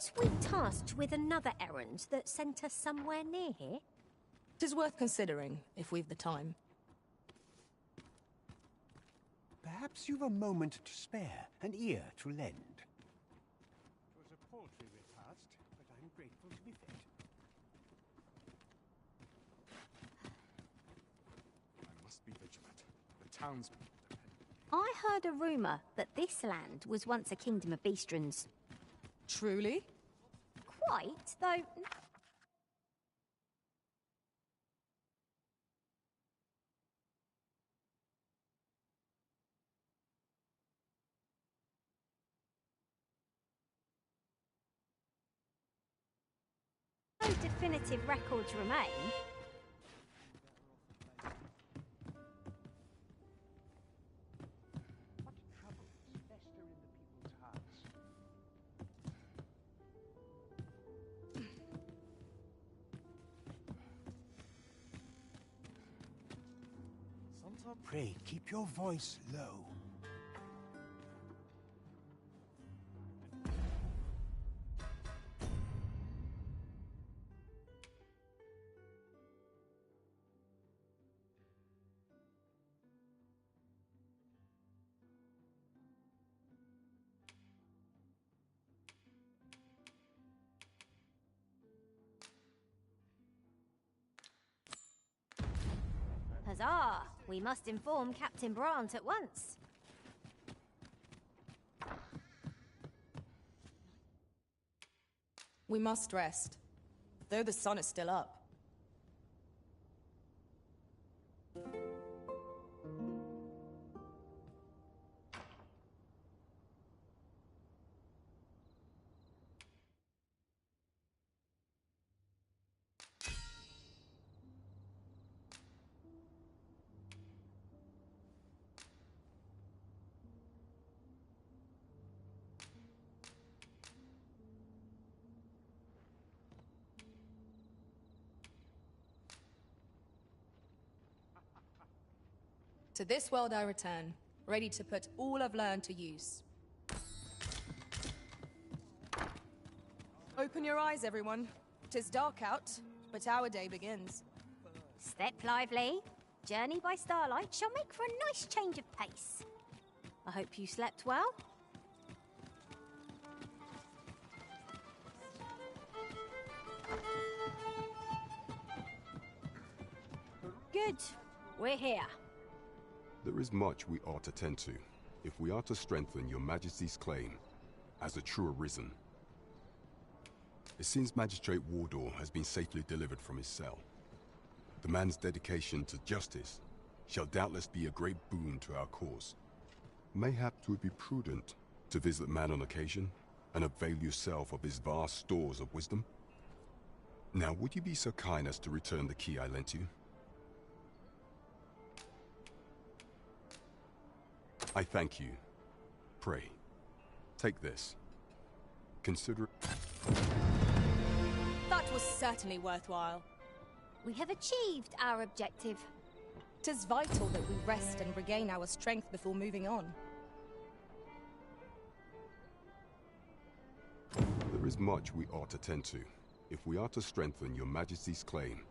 Weren't we tasked with another errand that sent us somewhere near here? 'Tis worth considering, if we've the time. Perhaps you've a moment to spare, an ear to lend. It was a paltry repast, but I'm grateful to be fed. I must be vigilant. The townsmen depend. I heard a rumour that this land was once a kingdom of beastrons. Truly? Quite, though... no definitive records remain. What troubles fester in the people's hearts? Sometimes Pray, keep your voice low. Huzzah! We must inform Captain Brant at once. We must rest, though the sun is still up. To this world I return, ready to put all I've learned to use. Open your eyes, everyone. 'Tis dark out, but our day begins. Step lively. Journey by starlight shall make for a nice change of pace. I hope you slept well. Good. We're here. there is much we ought to tend to, if we are to strengthen your Majesty's claim as a true arisen. It seems Magistrate Wardor has been safely delivered from his cell. The man's dedication to justice shall doubtless be a great boon to our cause. Mayhap 'twould be prudent to visit the man on occasion and avail yourself of his vast stores of wisdom. Now, would you be so kind as to return the key I lent you? I thank you. Pray, take this. Consider it. That was certainly worthwhile. We have achieved our objective. 'Tis vital that we rest and regain our strength before moving on. There is much we ought to tend to, if we are to strengthen your Majesty's claim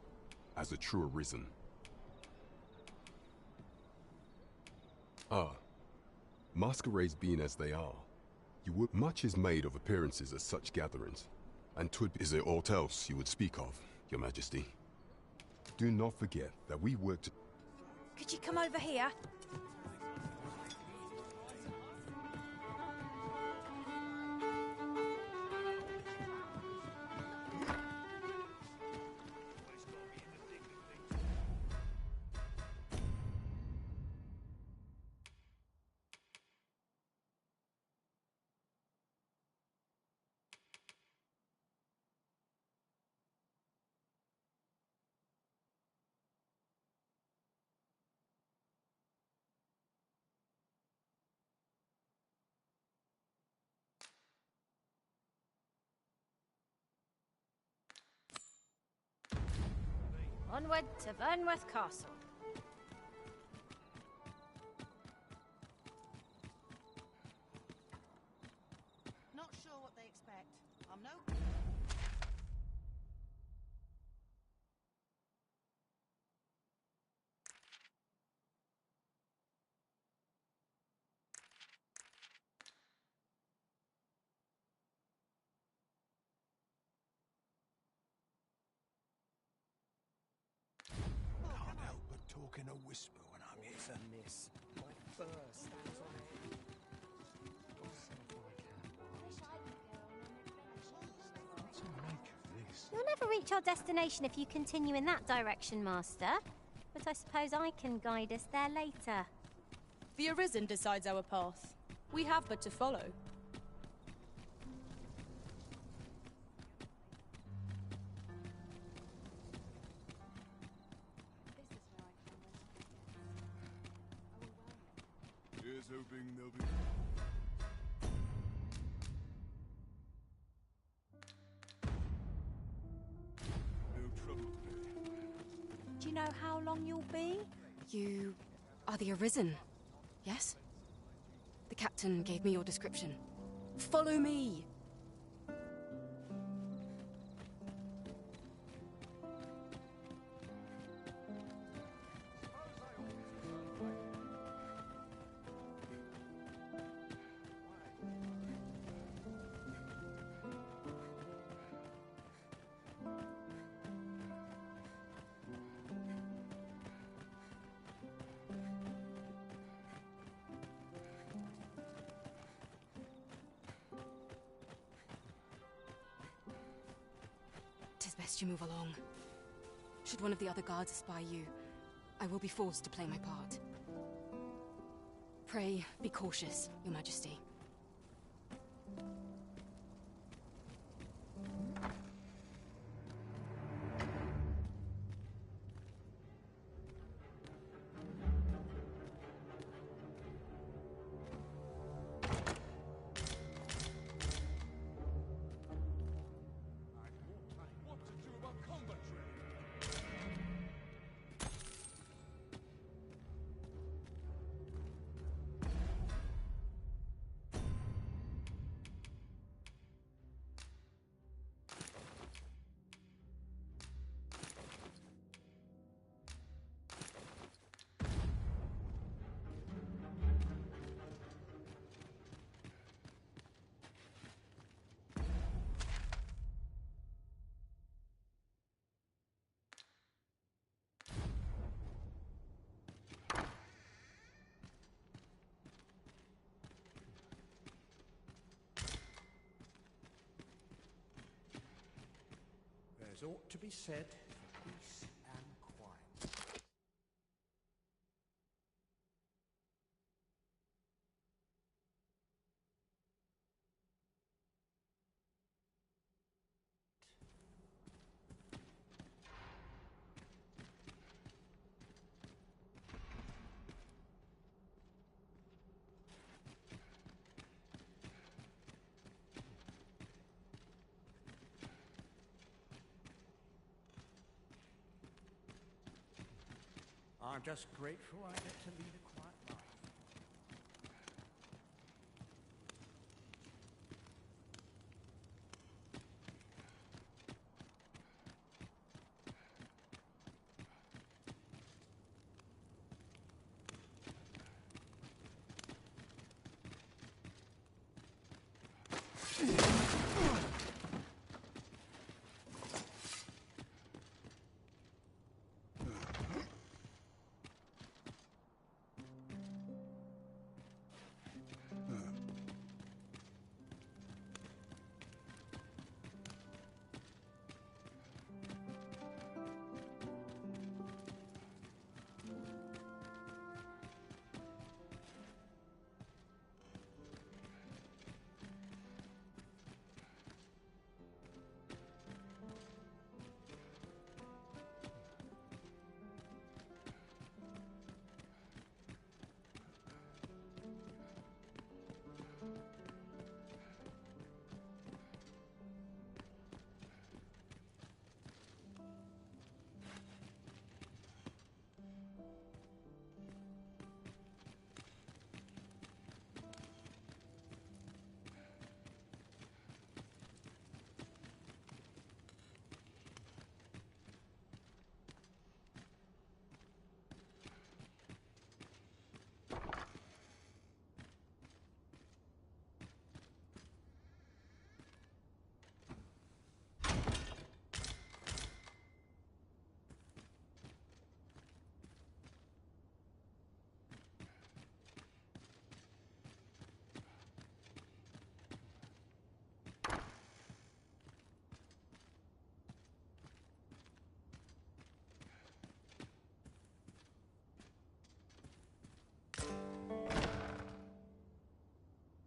as a true arisen. Ah, masquerades being as they are, much is made of appearances at such gatherings, and is there aught else you would speak of, your Majesty? Do not forget that we worked. Could you come over here? Onward to Vernworth Castle. Not sure what they expect. I'm no whisper when I'm here. It's a miss. My fur stands on end. What's the make of this? You'll never reach our destination if you continue in that direction, Master. But I suppose I can guide us there later. The Arisen decides our path. We have but to follow. Here's hoping they'll be... No trouble today. Do you know how long you'll be? You are the Arisen, yes? The captain gave me your description. Follow me! Tis best you move along. Should one of the other guards espy you, I will be forced to play my part. Pray, be cautious, Your Majesty. What to do about combat training? There's ought to be said for peace and quiet. I'm just grateful I get to lead a quiet life.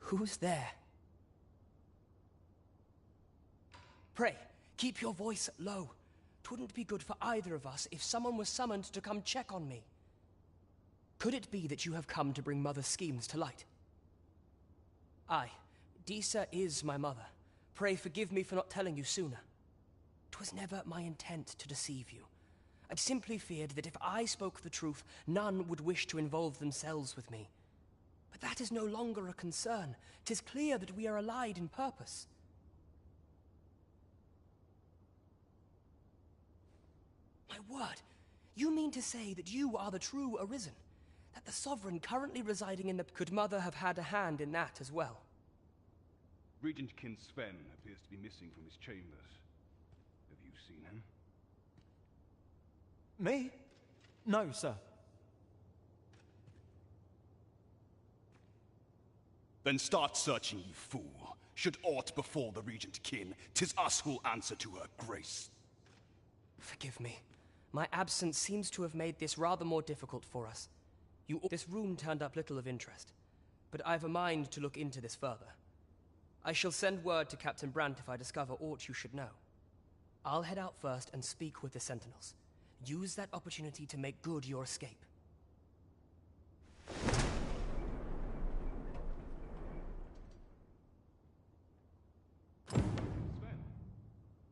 Who's there? Pray, keep your voice low. 'Twouldn't be good for either of us if someone was summoned to come check on me. Could it be that you have come to bring Mother's schemes to light? Aye, Disa is my mother. Pray forgive me for not telling you sooner. 'Twas never my intent to deceive you. I simply feared that if I spoke the truth, none would wish to involve themselves with me. But that is no longer a concern. 'Tis clear that we are allied in purpose. My word, you mean to say that you are the true Arisen? That the Sovereign currently residing in the... Could Mother have had a hand in that as well? Regent Kin Sven appears to be missing from his chambers. Have you seen him? Me? No, sir. Then start searching, you fool. Should aught befall the Regent Kin, 'tis us who'll answer to her grace. Forgive me. My absence seems to have made this rather more difficult for us. This room turned up little of interest, but I've a mind to look into this further. I shall send word to Captain Brandt if I discover aught you should know. I'll head out first and speak with the Sentinels. Use that opportunity to make good your escape. Sven,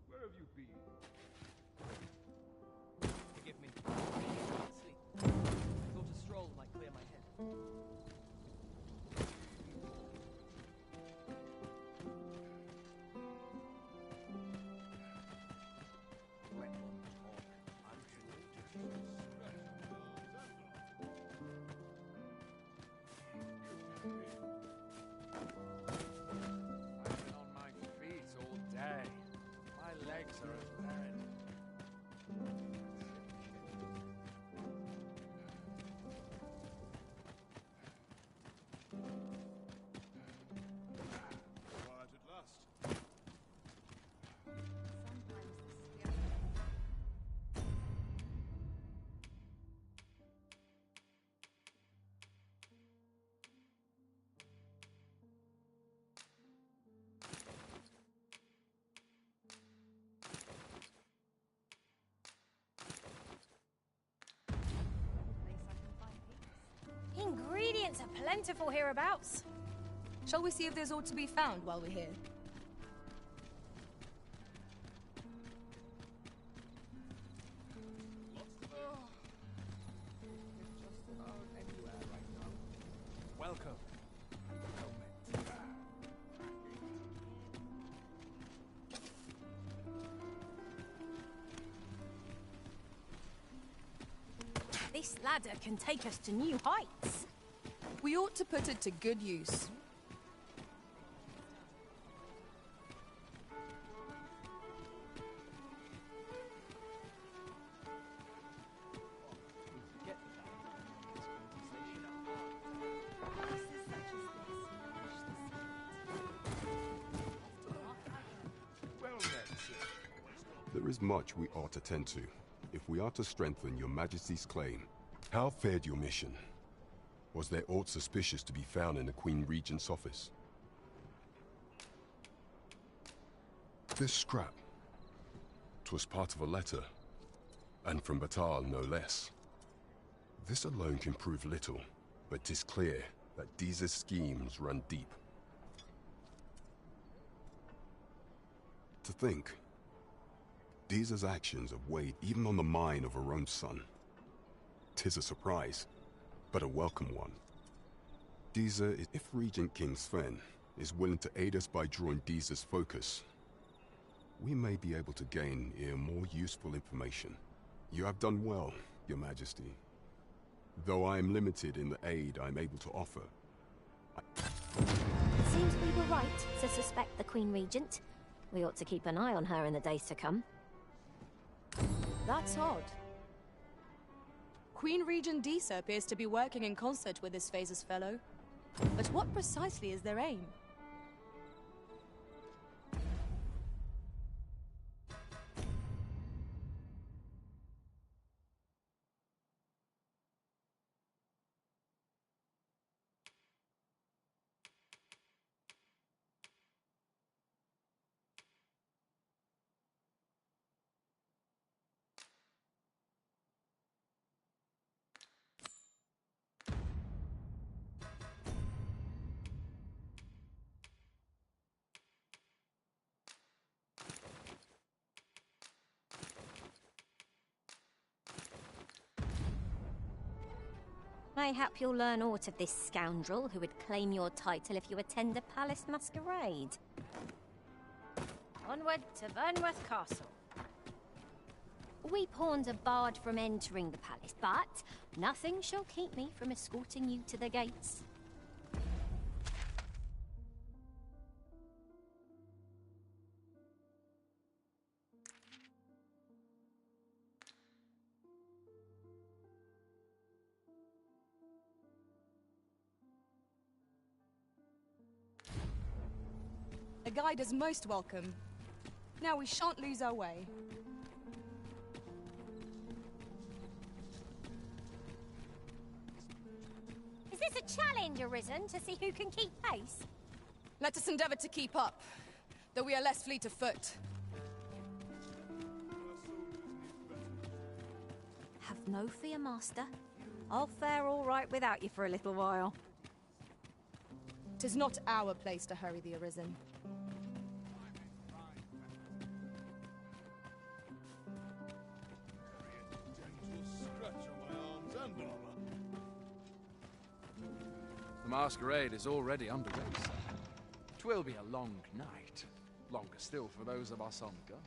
where have you been? Forgive me. I can't sleep. I thought a stroll might clear my head. I've been on my feet all day. My legs are as bad. Quiet at last. Ingredients are plentiful hereabouts. Shall we see if there's aught to be found while we're here? Welcome. This ladder can take us to new heights. We ought to put it to good use. Well then, sir. There is much we ought to tend to, if we are to strengthen your Majesty's claim. How fared your mission? Was there aught suspicious to be found in the Queen Regent's office? This scrap. 'Twas part of a letter, and from Batal no less. This alone can prove little, but 'tis clear that Disa's schemes run deep. To think, Disa's actions have weighed even on the mind of her own son. 'Tis a surprise, but a welcome one. Disa, if Regent King Sven is willing to aid us by drawing Disa's focus, we may be able to gain here more useful information. You have done well, Your Majesty. Though I am limited in the aid I'm able to offer. It seems we were right to suspect the Queen Regent. We ought to keep an eye on her in the days to come. That's odd. Queen Regent Disa appears to be working in concert with this Phases fellow. But what precisely is their aim? Mayhap you'll learn aught of this scoundrel who would claim your title if you attend a palace masquerade. Onward to Vernworth Castle. We pawned are barred from entering the palace, but nothing shall keep me from escorting you to the gates. A guide is most welcome. Now we shan't lose our way. Is this a challenge, Arisen, to see who can keep pace? Let us endeavor to keep up, though we are less fleet of foot. Have no fear, Master. I'll fare all right without you for a little while. 'Tis not our place to hurry the Arisen. The masquerade is already underway, sir. 'Twill be a long night. Longer still for those of us on guard.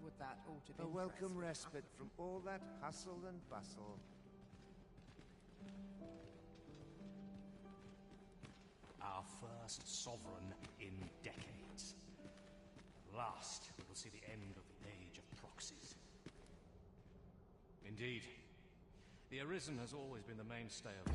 Would that ought to be a welcome respite from all that hustle and bustle. Our first sovereign in decades. At last, we will see the end of the age of proxies. Indeed, the Arisen has always been the mainstay of...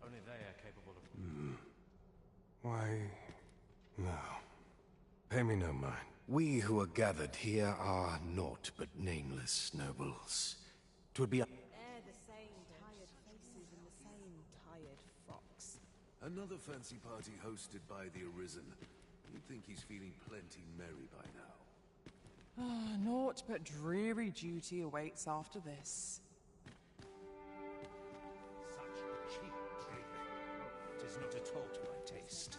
Only they are capable of... Why, no. Pay me no mind. We who are gathered here are naught but nameless nobles. 'Twould be a... The same tired faces and the same tired frocks. Another fancy party hosted by the Arisen. You'd think he's feeling plenty merry by now. Naught but dreary duty awaits after this. Such cheap drink. 'Tis not at all to my taste.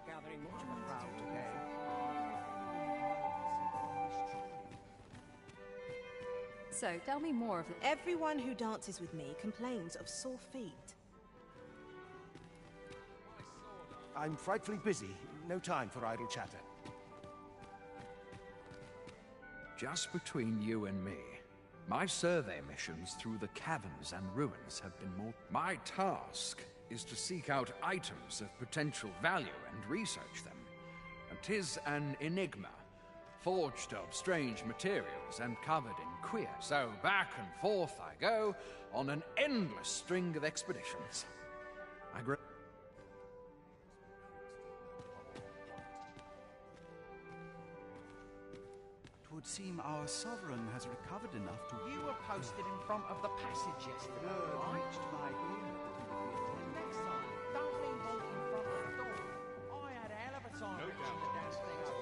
Gathering much of a crowd today. So, tell me more of it. Everyone who dances with me complains of sore feet. I'm frightfully busy. No time for idle chatter. Just between you and me, my survey missions through the caverns and ruins have been more... My task is to seek out items of potential value and research them. And 'tis an enigma, forged of strange materials and covered in queer. So back and forth I go on an endless string of expeditions. I grow... Would seem our sovereign has recovered enough to... You were posted in front of the passage yesterday, right? Reached my agreement that he would be attended. Next time, don't leave all in front of the door. I had a hell of a time reaching the damn thing up.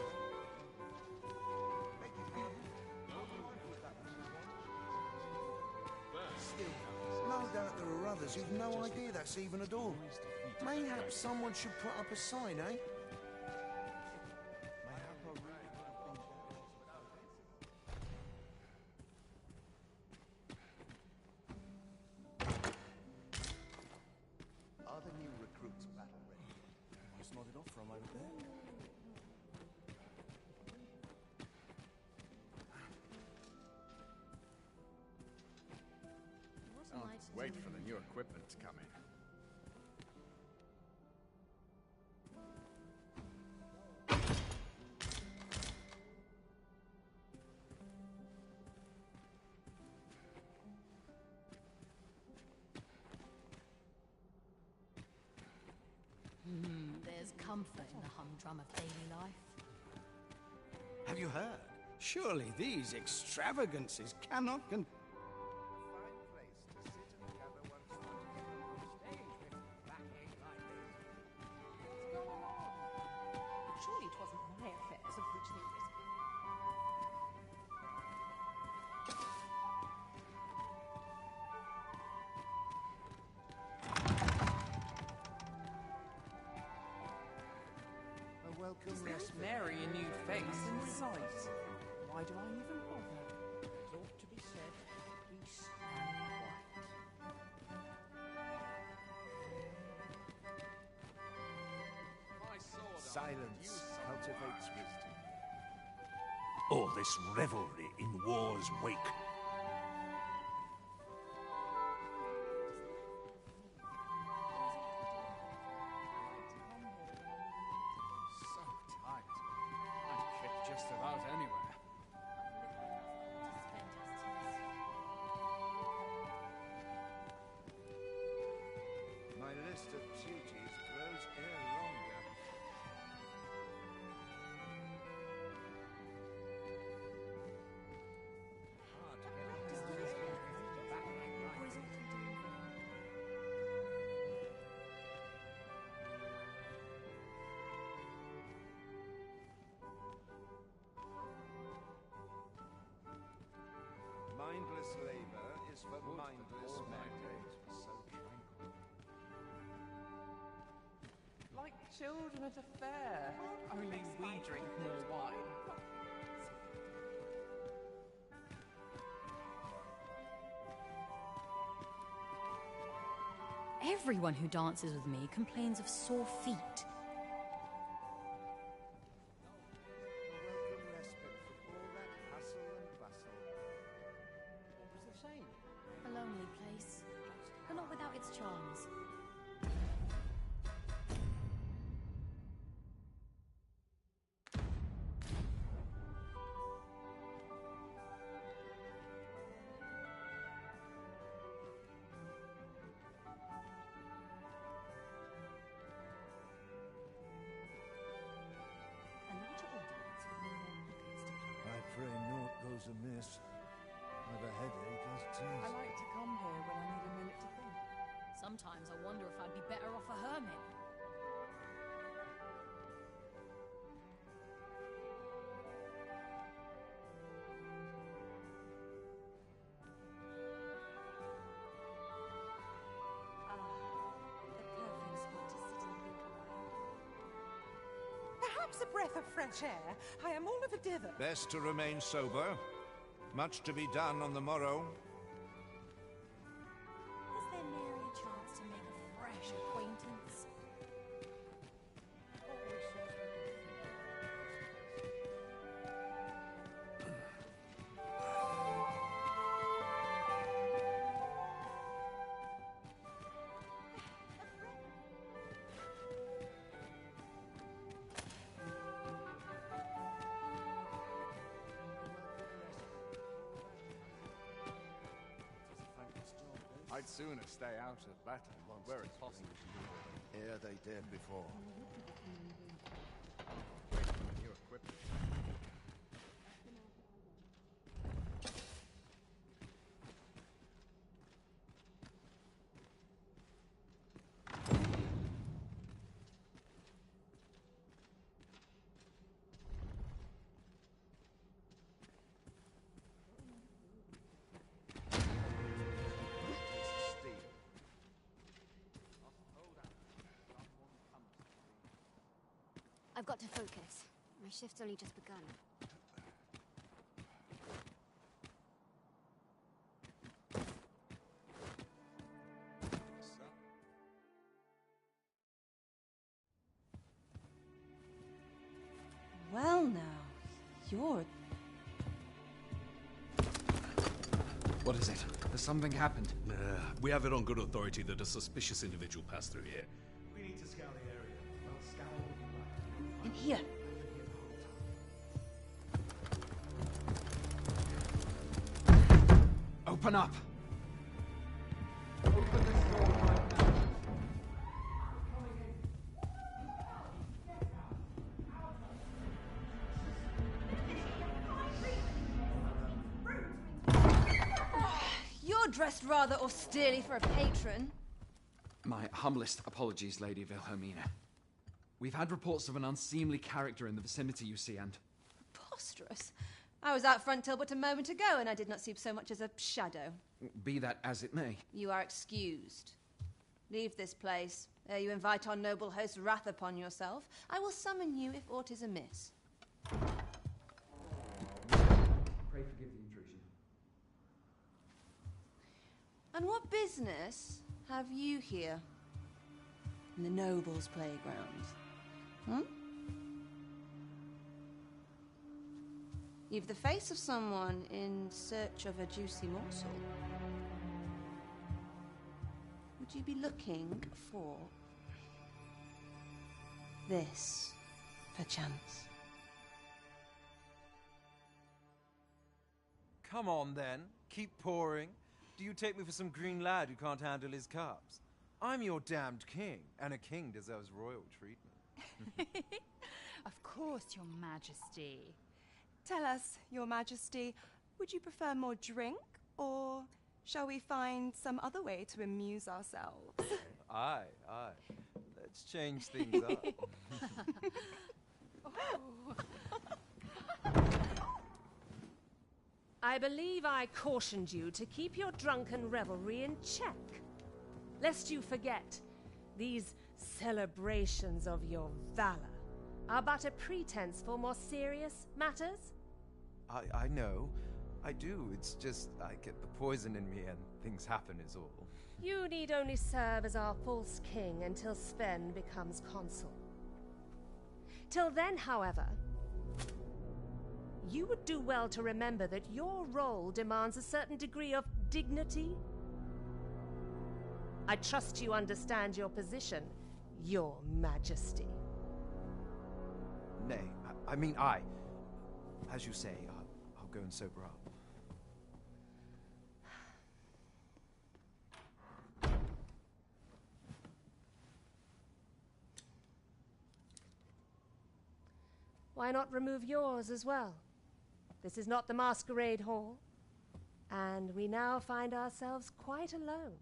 No doubt there are others who've no idea that's even a door. Mayhap someone should put up a sign, eh? Are the new recruits battle ready? Almost nodded off for a moment there. Wait for the new equipment to come in. comfort in the humdrum of daily life. Have you heard? Surely these extravagances cannot Surely it wasn't my affairs of which they whispered. A welcome Just marry a new face in sight. Why do I even bother? It ought to be said, peace and quiet. Silence cultivates wisdom. All this revelry in war's wake. So tight. I'd fit just about anywhere. My list of duties grows e'er longer. Hard to mindless labor is for mindless men. Like children at a fair, only we drink more wine. Everyone who dances with me complains of sore feet. A welcome respite from all that hustle and bustle. What was the shame? A lonely place, but not without its charms. I pray naught goes amiss. I've a headache as tis. I like to come here when I need a minute to think. Sometimes I wonder if I'd be better off a hermit. Perhaps a breath of fresh air. I am all of a dither. Best to remain sober. Much to be done on the morrow. Is there nary a chance to make a fresh acquaintance? I'd sooner stay out of battle where it's possible. Ere they dared before. When you equip it. I've got to focus. My shift's only just begun. Well now, you're... What is it? Has something happened? We have it on good authority that a suspicious individual passed through here. We need to scour the area. Well, scour will be right. In here. Open up! Open this door right now. dressed rather austerely for a patron. My humblest apologies, Lady Wilhelmina. We've had reports of an unseemly character in the vicinity, you see, and... Preposterous. I was out front till but a moment ago, and I did not see so much as a shadow. Be that as it may. You are excused. Leave this place, ere you invite our noble host's wrath upon yourself. I will summon you if aught is amiss. Pray forgive the intrusion. And what business have you here? In the nobles' playgrounds? Hmm? You've the face of someone in search of a juicy morsel. Would you be looking for this, perchance? Come on, then. Keep pouring. Do you take me for some green lad who can't handle his cups? I'm your damned king, and a king deserves royal treatment. Of course, Your Majesty. Tell us, Your Majesty, would you prefer more drink, or shall we find some other way to amuse ourselves? Aye. Let's change things up. I believe I cautioned you to keep your drunken revelry in check, lest you forget these celebrations of your valor are but a pretense for more serious matters. I know. I do. It's just I get the poison in me and things happen is all. You need only serve as our false king until Sven becomes consul. Till then, however, you would do well to remember that your role demands a certain degree of dignity. I trust you understand your position, Your Majesty. Nay, as you say, I'll go and sober up. Why not remove yours as well? This is not the masquerade hall, and we now find ourselves quite alone.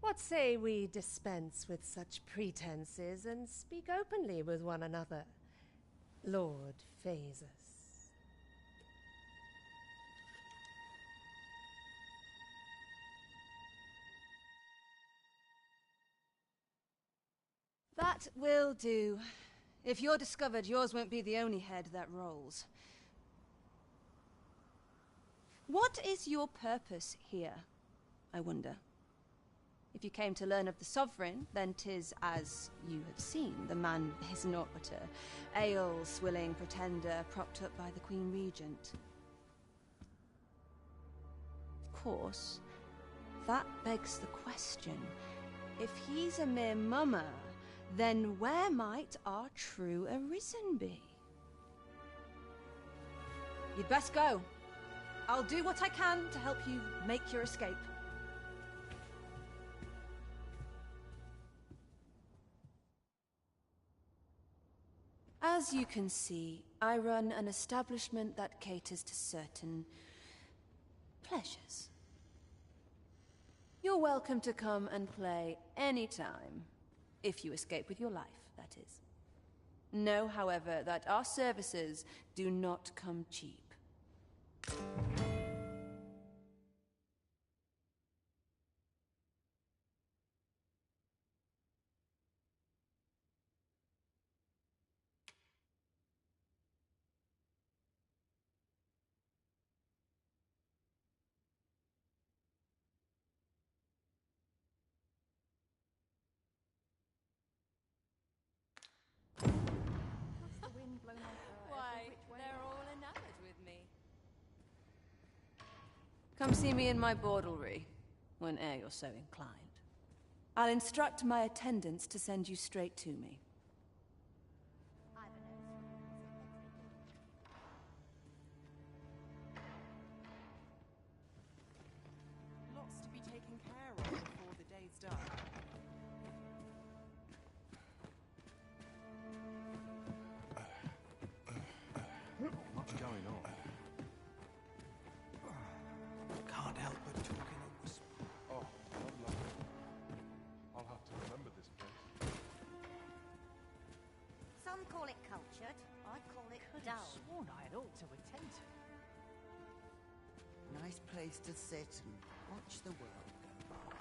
What say we dispense with such pretenses and speak openly with one another, Lord Phaesus? That will do. If you're discovered, yours won't be the only head that rolls. What is your purpose here, I wonder? If you came to learn of the Sovereign, then 'tis as you have seen. The man is naught but a ale-swilling pretender propped up by the Queen Regent. Of course, that begs the question. If he's a mere mummer, then where might our true Arisen be? You'd best go. I'll do what I can to help you make your escape. As you can see, I run an establishment that caters to certain pleasures. You're welcome to come and play anytime, if you escape with your life, that is. Know, however, that our services do not come cheap. Why, they're all enamored with me. Come see me in my bordlery, whene'er you're so inclined. I'll instruct my attendants to send you straight to me. Lots to be taken care of before the day's done. Not much going on. Can't help but talk in a whisper. Some call it cultured. I call it dull. Sworn I had ought to attend to. Nice place to sit and watch the world go by.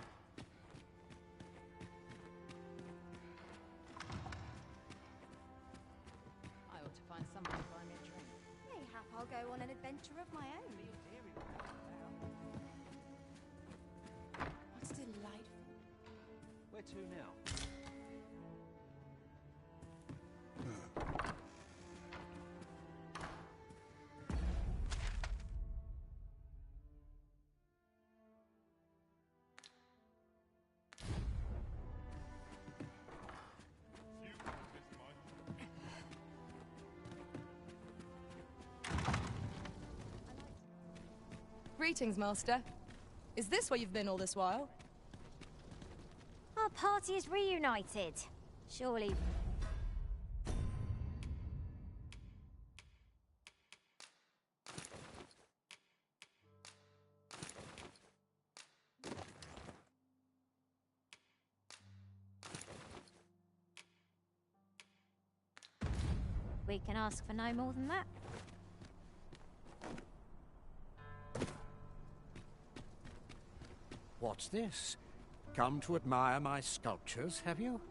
I ought to find someone to buy me a drink. Mayhap I'll go on an adventure of my own. What's delightful. Where to now? Greetings, Master. Is this where you've been all this while? Our party is reunited. Surely. We can ask for no more than that. What's this? Come to admire my sculptures, have you?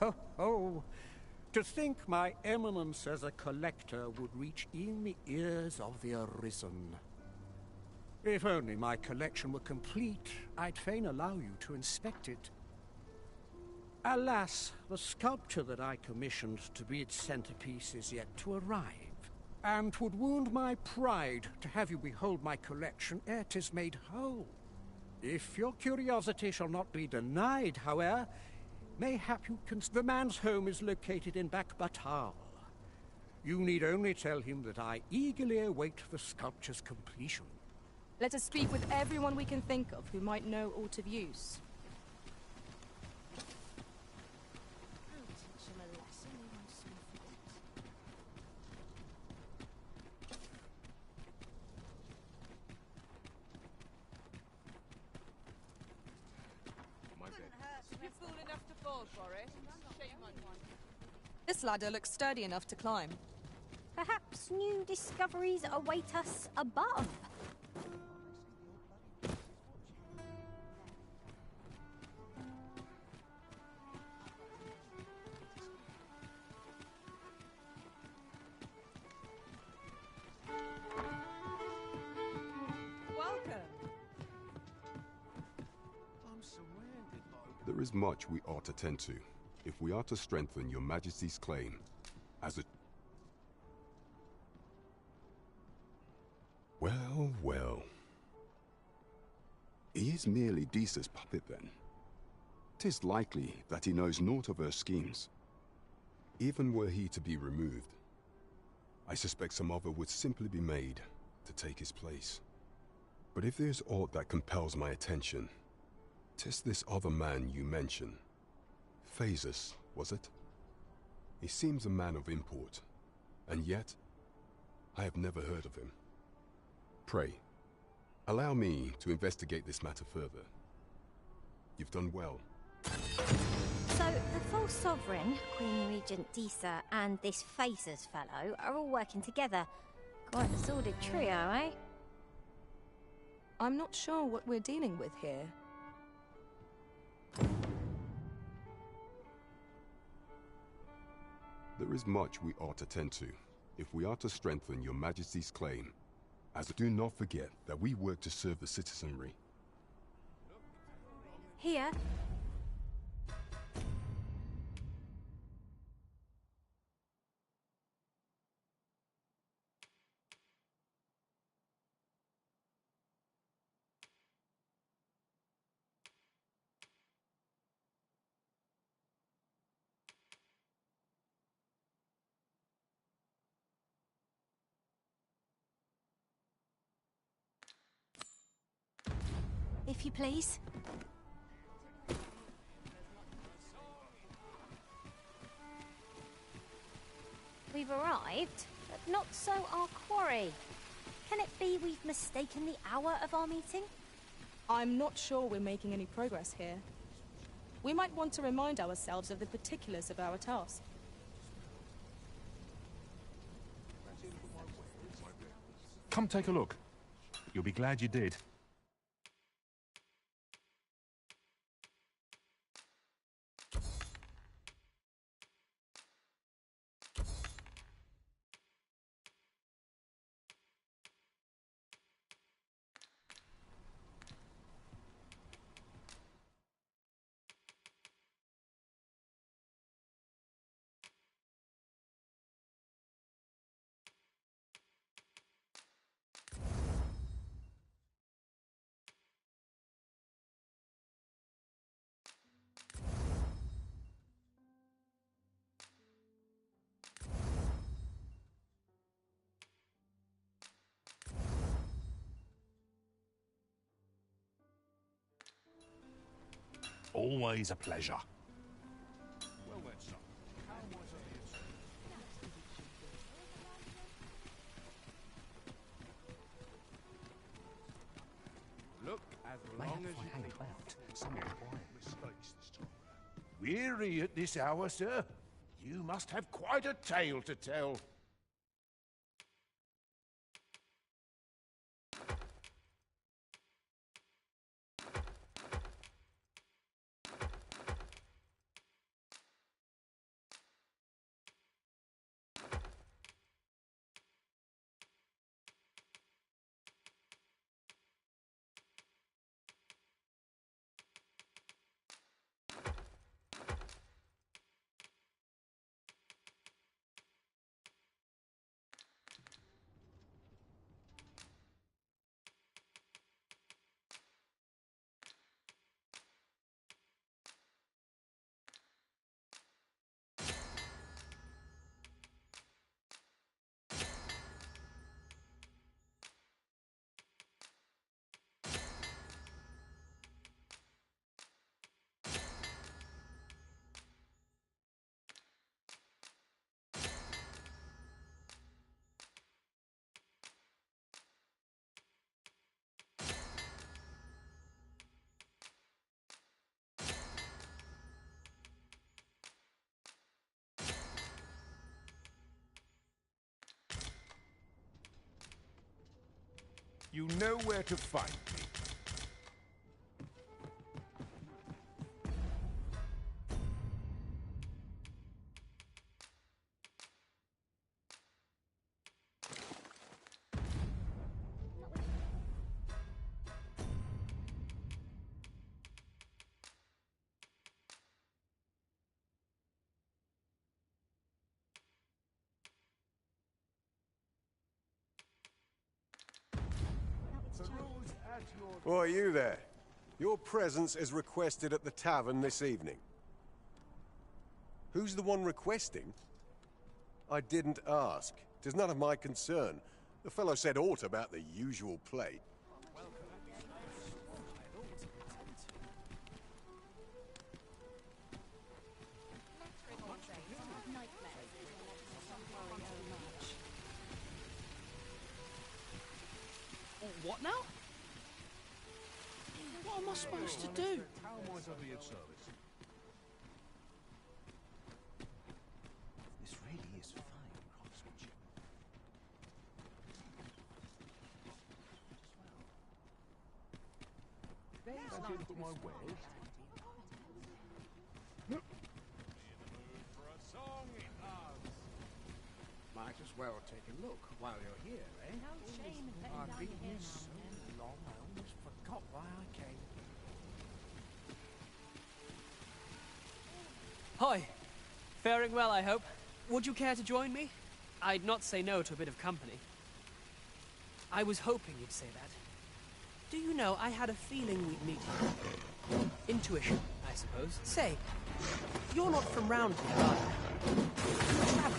Ho, ho! To think my eminence as a collector would reach in the ears of the Arisen. If only my collection were complete, I'd fain allow you to inspect it. Alas, the sculpture that I commissioned to be its centerpiece is yet to arrive. And 'twould wound my pride to have you behold my collection ere 'tis made whole. If your curiosity shall not be denied, however, mayhap you can... The man's home is located in Bakhbatal. You need only tell him that I eagerly await the sculpture's completion. Let us speak with everyone we can think of who might know aught of use. This ladder looks sturdy enough to climb. Perhaps new discoveries await us above. Welcome. I'm surrounded by... There is much we ought to tend to, if we are to strengthen your Majesty's claim as a... Well, well. He is merely Disa's puppet, then. 'Tis likely that he knows naught of her schemes. Even were he to be removed, I suspect some other would simply be made to take his place. But if there's aught that compels my attention, 'tis this other man you mention. Phases, was it? He seems a man of import, and yet I have never heard of him. Pray, allow me to investigate this matter further. You've done well. So, the false sovereign, Queen Regent Disa, and this Phasers fellow are all working together. Quite a sordid trio, eh? I'm not sure what we're dealing with here. There is much we ought to tend to, if we are to strengthen your Majesty's claim. As do not forget that we work to serve the citizenry. Here. If you please. We've arrived, but not so our quarry. Can it be we've mistaken the hour of our meeting? I'm not sure we're making any progress here. we might want to remind ourselves of the particulars of our task. Come take a look. You'll be glad you did. Always a pleasure. Well then, son. How was it? Look, as long as you hang about, some quiet mistakes this time. Weary at this hour, sir? You must have quite a tale to tell. You know where to find me. Why, you there? Your presence is requested at the tavern this evening. Who's the one requesting? I didn't ask. 'Tis none of my concern. The fellow said aught about the usual plate. What now? What am I supposed to do? How might I be of service? This really is fine craftsmanship. Fancy a look at my wares? Might as well take a look while you're here, eh? No shame in letting I've down been your here hair so now and then. long, I almost forgot why I came. Hi. Faring well, I hope. Would you care to join me? I'd not say no to a bit of company. I was hoping you'd say that. Do you know, I had a feeling we'd meet here. Intuition, I suppose. Say, you're not from round here, are you? You're a traveler.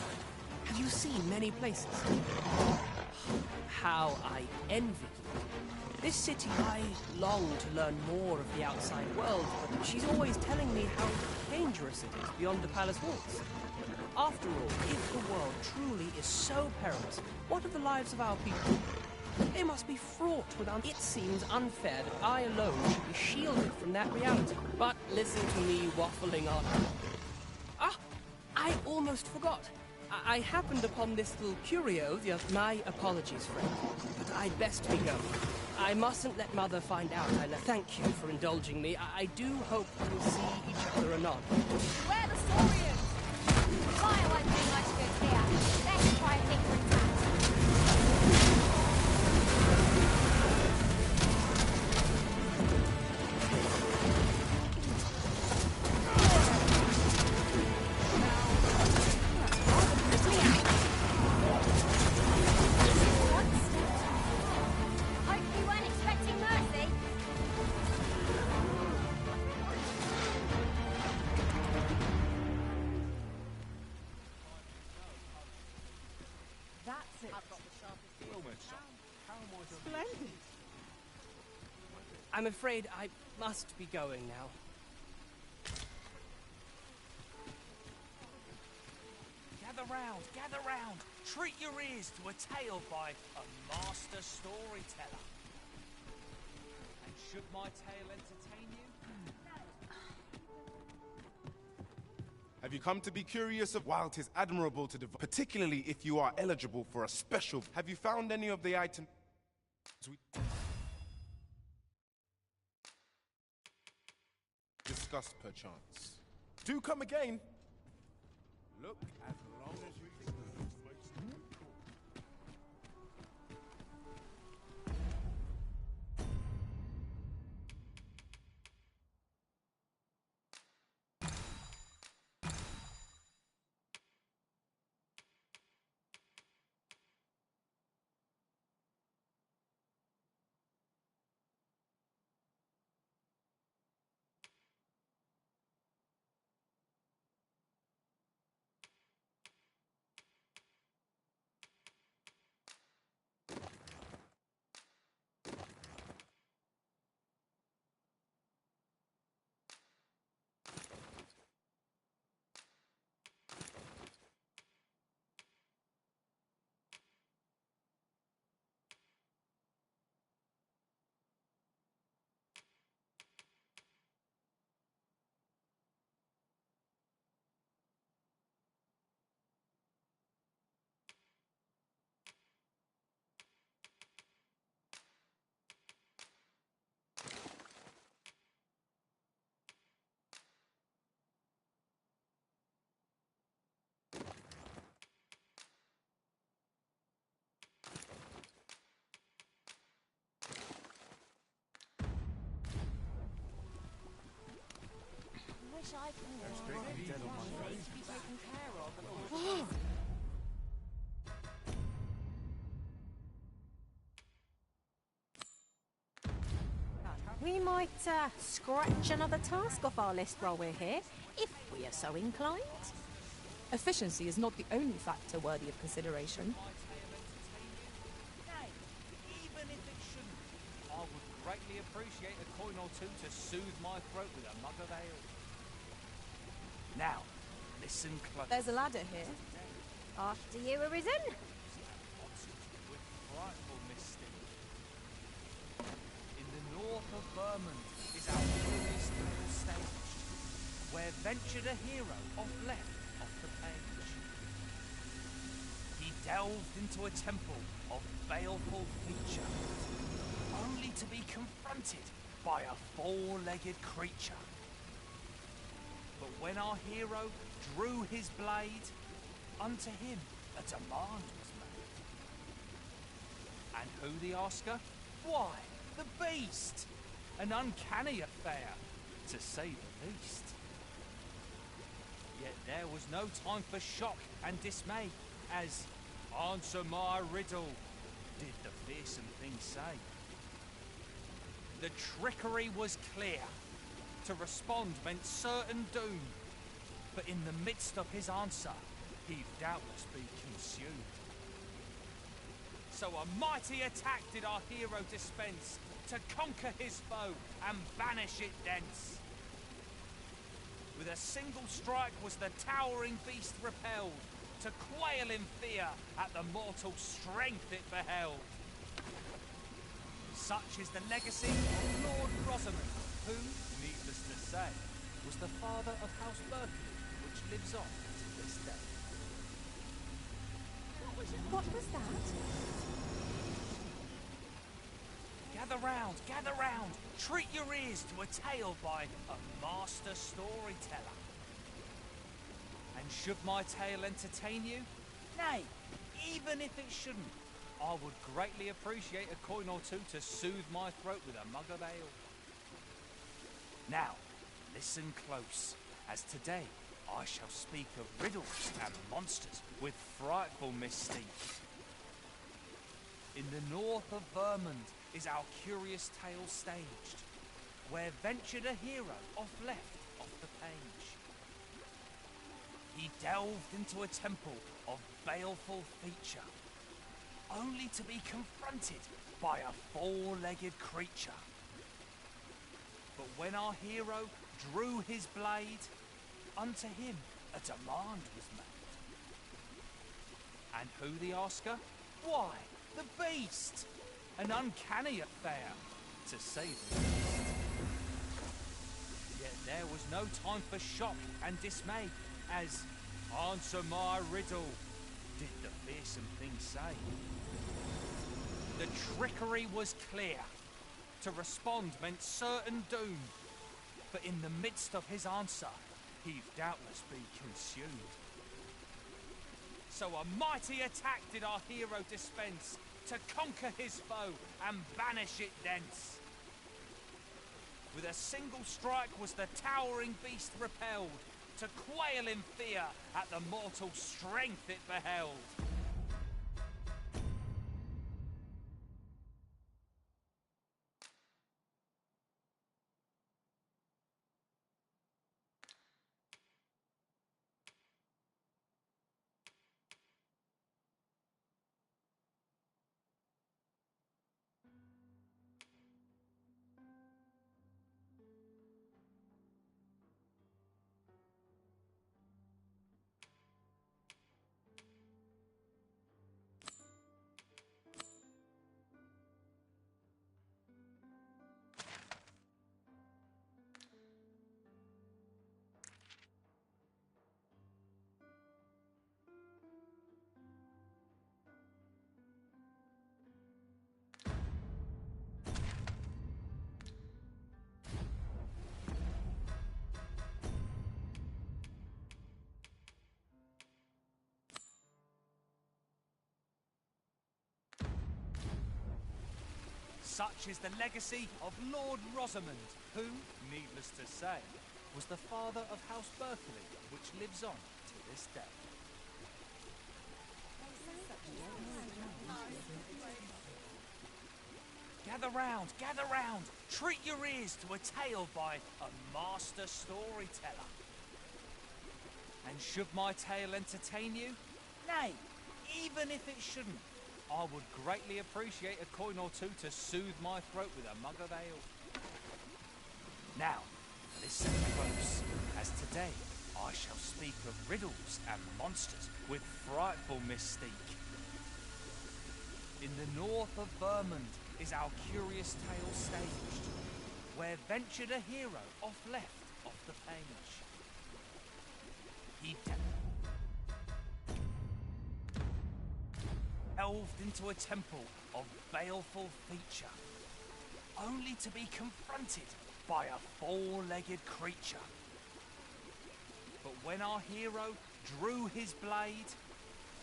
Have you seen many places? How I envy you. This city, I long to learn more of the outside world, but she's always telling me how dangerous it is beyond the palace walls. After all, if the world truly is so perilous, what of the lives of our people? They must be fraught with It seems unfair that I alone should be shielded from that reality. But listen to me waffling on. Ah! I almost forgot. I happened upon this little curio the other... My apologies, friend. But I'd best be going. I mustn't let Mother find out. And thank you for indulging me. I do hope we'll see each other anon. Where the Saurians? Fire won't do much good here. Let's try a different tack. Splendid. I'm afraid I must be going now. Gather round, gather round. Treat your ears to a tale by a master storyteller. And should my tale entertain you? Have you come to be curious of while 'tis admirable to devote, particularly if you are eligible for a special? Have you found any of the items we discussed perchance? Do come again. Look, as long as we Wish I could be taken care of. We might scratch another task off our list while we're here, if we are so inclined. Efficiency is not the only factor worthy of consideration. Even if it shouldn't, I would greatly appreciate a coin or two to soothe my throat with a mug of ale. Now, listen close. There's a ladder here. After you, Arisen. With frightful mystique. In the north of Vermont is our earliest stage, where ventured a hero off the page. He delved into a temple of baleful feature, only to be confronted by a four-legged creature. But when our hero drew his blade, unto him a demand was made. And who the asker? Why, the beast! An uncanny affair, to say the least. Yet there was no time for shock and dismay, as "Answer my riddle," did the fearsome thing say. The trickery was clear. To respond meant certain doom. But in the midst of his answer, he'd doubtless be consumed. So a mighty attack did our hero dispense, to conquer his foe and banish it thence. With a single strike was the towering beast repelled, to quail in fear at the mortal strength it beheld. Such is the legacy of Lord Rosamond, who, needless to say, was the father of House Berkeley, which lives on to this day. What was that? Gather round, treat your ears to a tale by a master storyteller. And should my tale entertain you? Nay, even if it shouldn't, I would greatly appreciate a coin or two to soothe my throat with a mug of ale. Now, listen close, as today I shall speak of riddles and monsters with frightful mystique. In the north of Vermund is our curious tale staged, where ventured a hero off left off the page. He delved into a temple of baleful feature, only to be confronted by a four-legged creature. But when our hero drew his blade, unto him a demand was made. And who the asker? Why, the beast! An uncanny affair, to say the least. Yet there was no time for shock and dismay, as answer my riddle, did the fearsome thing say. The trickery was clear. To respond meant certain doom. But in the midst of his answer, he'd doubtless be consumed. So a mighty attack did our hero dispense, to conquer his foe and banish it thence. With a single strike was the towering beast repelled, to quail in fear at the mortal strength it beheld. Such is the legacy of Lord Rosamond, who, needless to say, was the father of House Berkeley, which lives on to this day. Gather round, treat your ears to a tale by a master storyteller. And should my tale entertain you? Nay, even if it shouldn't, I would greatly appreciate a coin or two to soothe my throat with a mug of ale. Now, listen close, as today I shall speak of riddles and monsters with frightful mystique. In the north of Vermund is our curious tale staged, where ventured a hero off left off the page. He delved into a temple of baleful feature, only to be confronted by a four-legged creature. But when our hero drew his blade,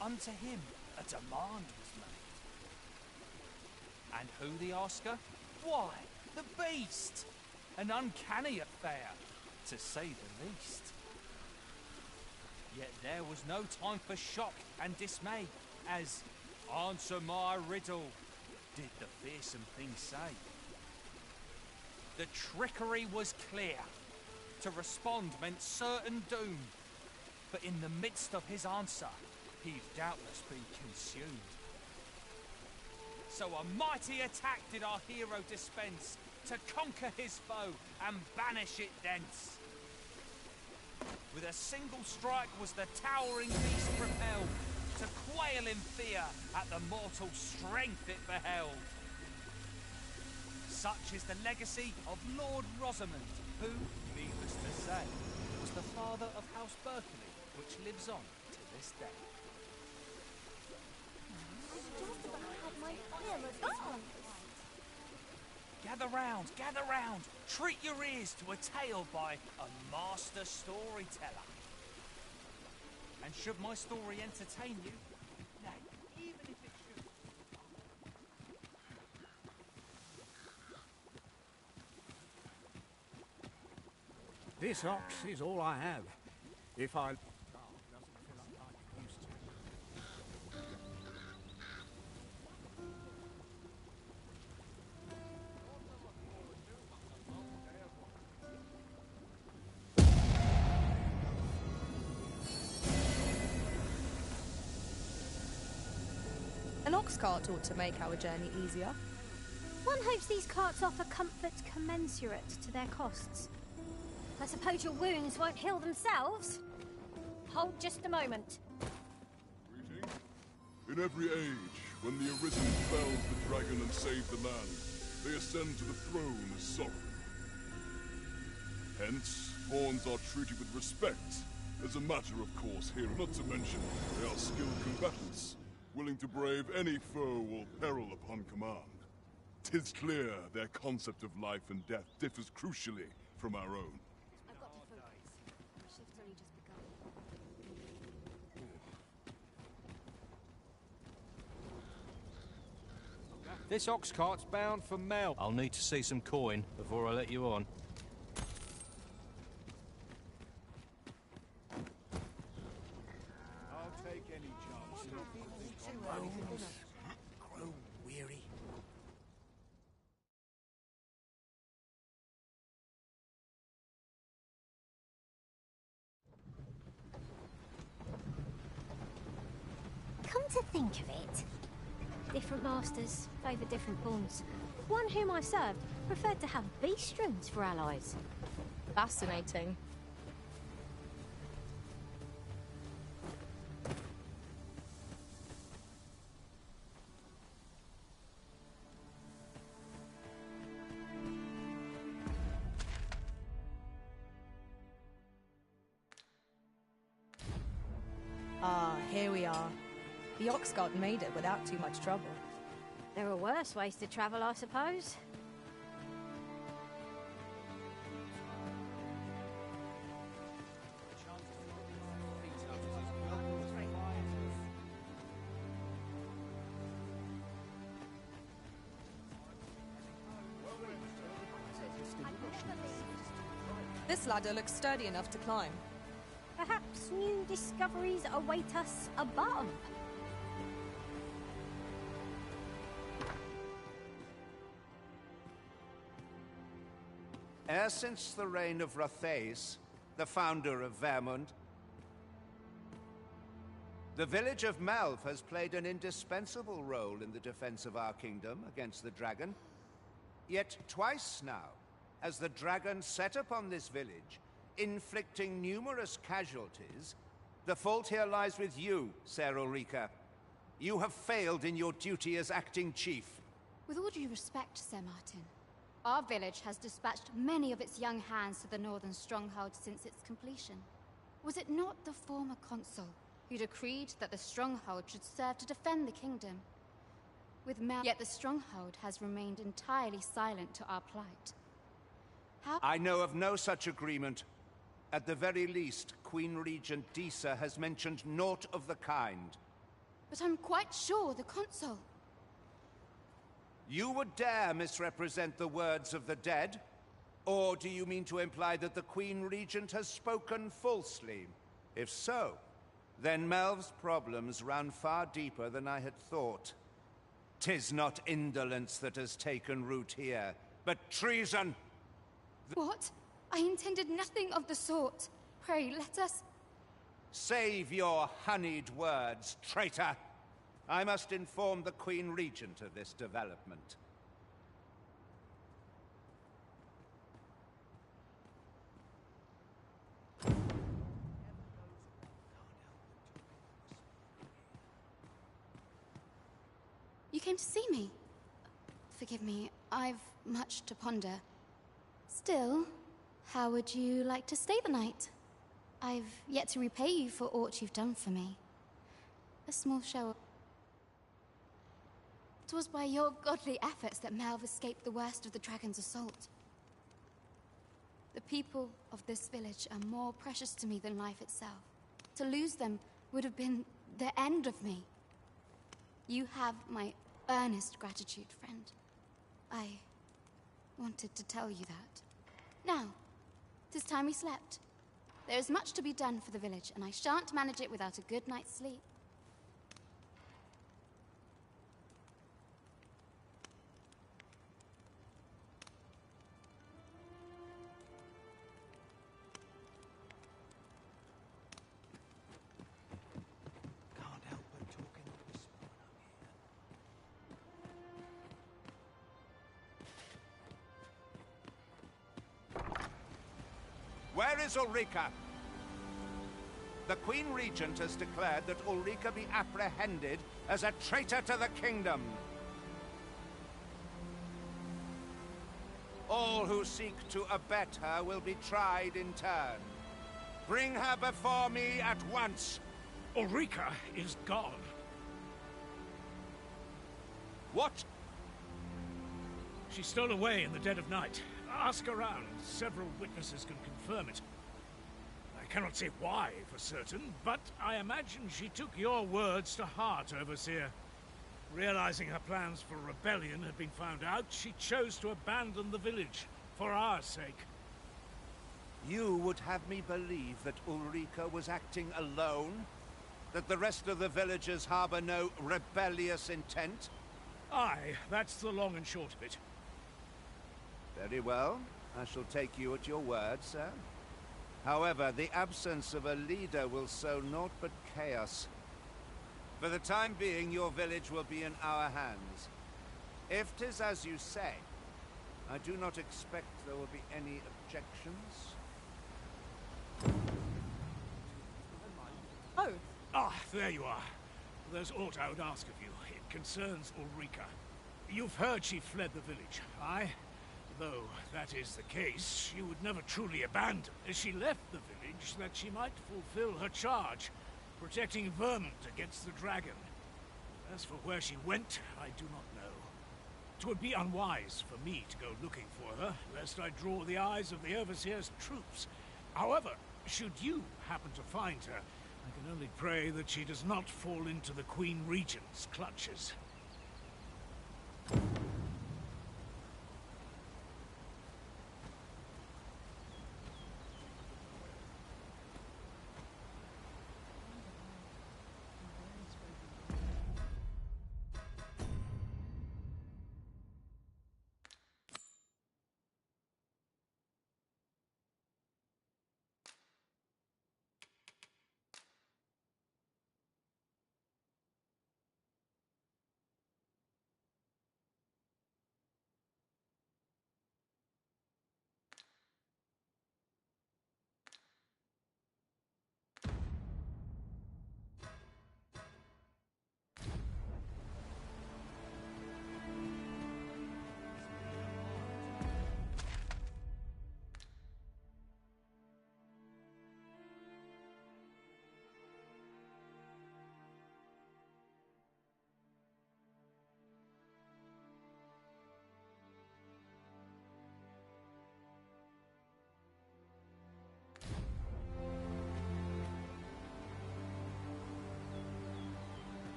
unto him a demand was made. And who the asker? Why, the beast! An uncanny affair, to say the least. Yet there was no time for shock and dismay, as answer my riddle, did the fearsome thing say. The trickery was clear. To respond meant certain doom. But in the midst of his answer, he'd doubtless be consumed. So a mighty attack did our hero dispense, to conquer his foe and banish it thence. With a single strike was the towering beast repelled, to quail in fear at the mortal strength it beheld. Such is the legacy of Lord Rosamond, who, needless to say, was the father of House Berkeley, which lives on to this day. Gather round, treat your ears to a tale by a master storyteller. And should my story entertain you, nay, even if it should... This ox is all I have. If I... An ox cart ought to make our journey easier. One hopes these carts offer comfort commensurate to their costs. I suppose your wounds won't heal themselves? Hold just a moment. In every age, when the Arisen fells the dragon and save the land, they ascend to the throne as sovereign. Hence, pawns are treated with respect, as a matter of course here, not to mention they are skilled combatants, willing to brave any foe or peril upon command. 'Tis clear their concept of life and death differs crucially from our own. I've got to focus. My shift's only just begun. This ox cart's bound for Mel. I'll need to see some coin before I let you on. I'll take any chance. Grow weary. Come to think of it, different masters favour different pawns. One whom I served preferred to have beastrons for allies. Fascinating. Ah, here we are. The ox cart made it without too much trouble. There are worse ways to travel, I suppose. This ladder looks sturdy enough to climb. Perhaps new discoveries await us above. E'er since the reign of Rothaeus, the founder of Vermund, the village of Malv has played an indispensable role in the defense of our kingdom against the dragon. Yet twice now, as the dragon set upon this village, inflicting numerous casualties, the fault here lies with you, Ser Ulrika. You have failed in your duty as acting chief. With all due respect, Sir Martin, our village has dispatched many of its young hands to the northern stronghold since its completion. Was it not the former consul who decreed that the stronghold should serve to defend the kingdom? Yet the stronghold has remained entirely silent to our plight. How— I know of no such agreement. At the very least, Queen Regent Disa has mentioned naught of the kind. But I'm quite sure the consul— You would dare misrepresent the words of the dead? Or do you mean to imply that the Queen Regent has spoken falsely? If so, then Melv's problems run far deeper than I had thought. 'Tis not indolence that has taken root here, but treason! What? I intended nothing of the sort. Pray, let us— Save your honeyed words, traitor! I must inform the Queen Regent of this development. You came to see me? Forgive me, I've much to ponder. Still, how would you like to stay the night? I've yet to repay you for aught you've done for me. A small show. It was by your godly efforts that Malv escaped the worst of the dragon's assault. The people of this village are more precious to me than life itself. To lose them would have been the end of me. You have my earnest gratitude, friend. I wanted to tell you that. Now, 'tis time we slept. There is much to be done for the village, and I shan't manage it without a good night's sleep. Can't help but talking and whispering when I'm here. Where is Ulrika? The Queen Regent has declared that Ulrika be apprehended as a traitor to the kingdom. All who seek to abet her will be tried in turn. Bring her before me at once. Ulrika is gone. What? She stole away in the dead of night. Ask around. Several witnesses can confirm it. I cannot say why for certain, but I imagine she took your words to heart, Overseer. Realizing her plans for rebellion had been found out, she chose to abandon the village, for our sake. You would have me believe that Ulrika was acting alone? That the rest of the villagers harbor no rebellious intent? Aye, that's the long and short of it. Very well. I shall take you at your word, sir. However, the absence of a leader will sow naught but chaos. For the time being, your village will be in our hands. If 'tis as you say, I do not expect there will be any objections. Oh. Ah, there you are. There's aught I would ask of you. It concerns Ulrika. You've heard she fled the village, aye? Though that is the case, she would never truly abandon. She left the village that she might fulfill her charge, protecting Vermont against the dragon. As for where she went, I do not know. 'Twould be unwise for me to go looking for her, lest I draw the eyes of the Overseer's troops. However, should you happen to find her, I can only pray that she does not fall into the Queen Regent's clutches.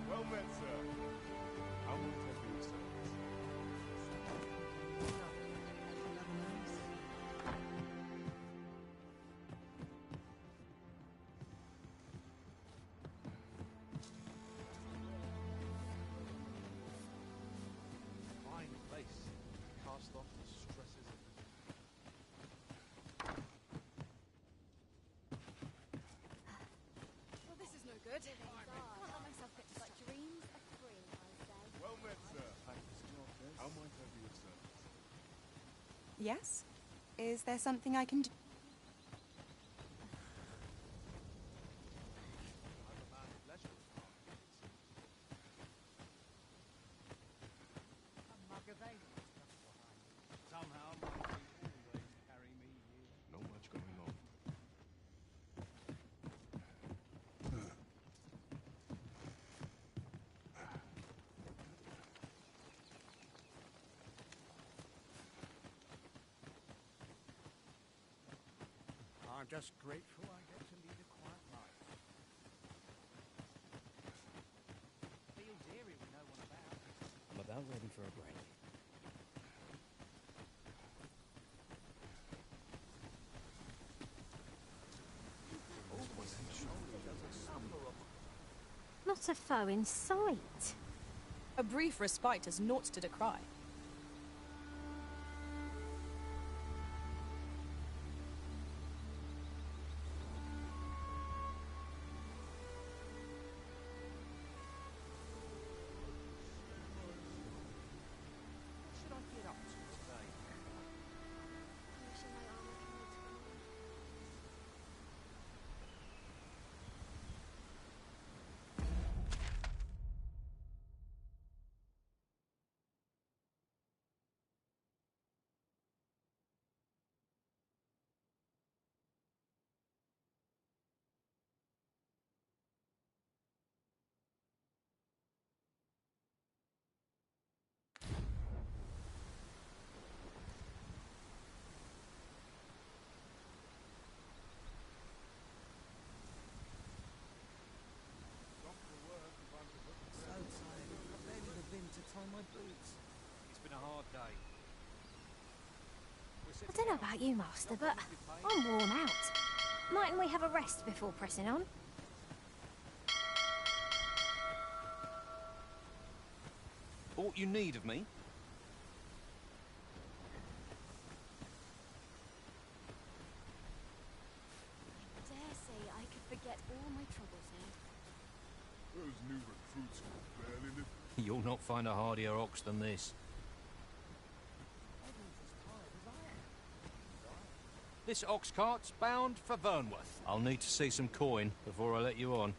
Well met, sir. How may I be of service? Fine place. Cast off the stresses of Well, this is no good. Can't let myself get to such dreams are free, I say. Well met, sir. How might I be of service? Yes? Is there something I can do? Just grateful I get to lead a quiet life. Feels eerie with no one about. I'm about ready for a break. Not a foe in sight. A brief respite is naught to decry. My boots. It's been a hard day. I don't know about you, Master, but I'm worn out. Mightn't we have a rest before pressing on? Aught you need of me? I dare say I could forget all my troubles here. Those new recruits will barely live. You'll not find a hardier ox than this. This ox cart's bound for Vernworth. I'll need to see some coin before I let you on.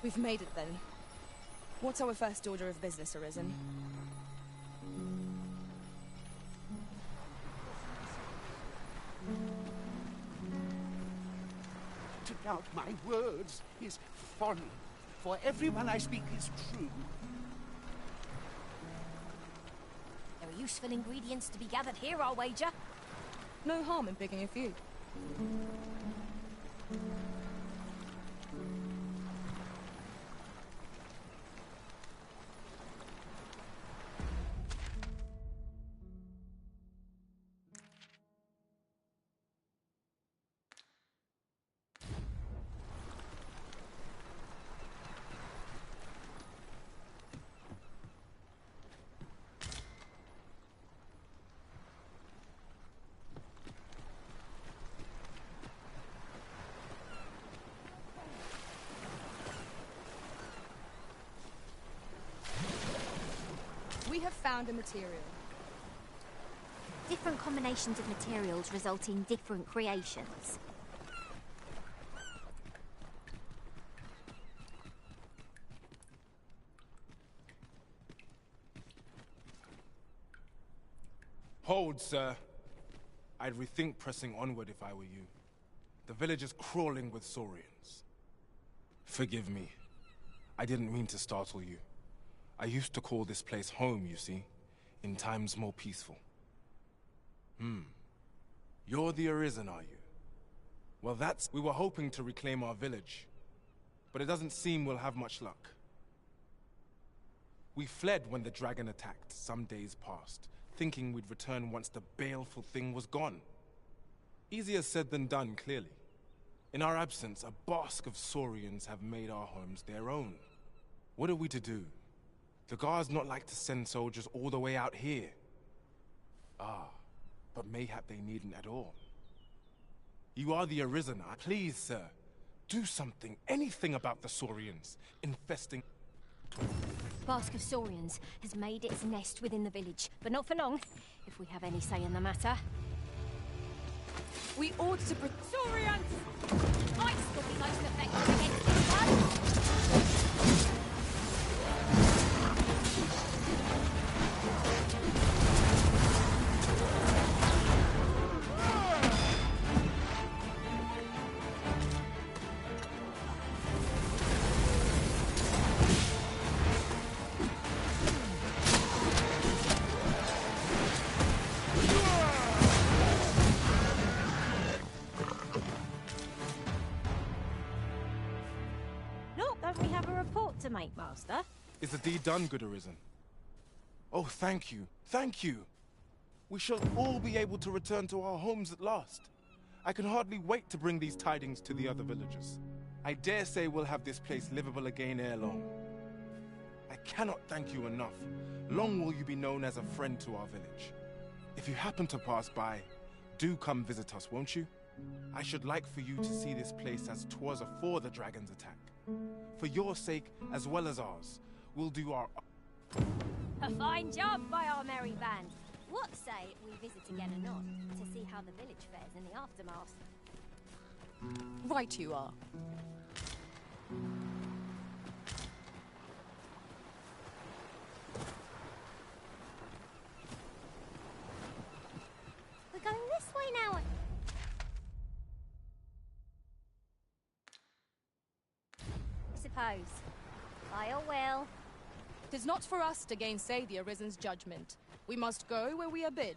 We've made it then. What's our first order of business, Arisen? To doubt my words is folly, for everyone I speak is true. There are useful ingredients to be gathered here, I'll wager. No harm in picking a few. We have found a material. Different combinations of materials result in different creations. Hold, sir. I'd rethink pressing onward if I were you. The village is crawling with Saurians. Forgive me. I didn't mean to startle you. I used to call this place home, you see, in times more peaceful. You're the Arisen, are you? Well, we were hoping to reclaim our village, but it doesn't seem we'll have much luck. We fled when the dragon attacked some days past, thinking we'd return once the baleful thing was gone. Easier said than done, clearly. In our absence, a bask of Saurians have made our homes their own. What are we to do? The guards not like to send soldiers all the way out here. Ah, but mayhap they needn't at all. You are the Arisen. Please, sir, do something, anything about the Saurians infesting... Bask of Saurians has made its nest within the village, but not for long, if we have any say in the matter. We ought to Saurians! Ice will be most effective against this one! We have a report to make, Master. Is the deed done, good Arisen? Oh, thank you. Thank you. We shall all be able to return to our homes at last. I can hardly wait to bring these tidings to the other villagers. I dare say we'll have this place livable again ere long. I cannot thank you enough. Long will you be known as a friend to our village. If you happen to pass by, do come visit us, won't you? I should like for you to see this place as 'twas afore the dragon's attack. For your sake, as well as ours, we'll do our... A fine job by our merry band. What say we visit again anon to see how the village fares in the aftermath? Right you are. We're going this way now. Suppose. I will. 'Tis not for us to gainsay the Arisen's judgment. We must go where we are bid.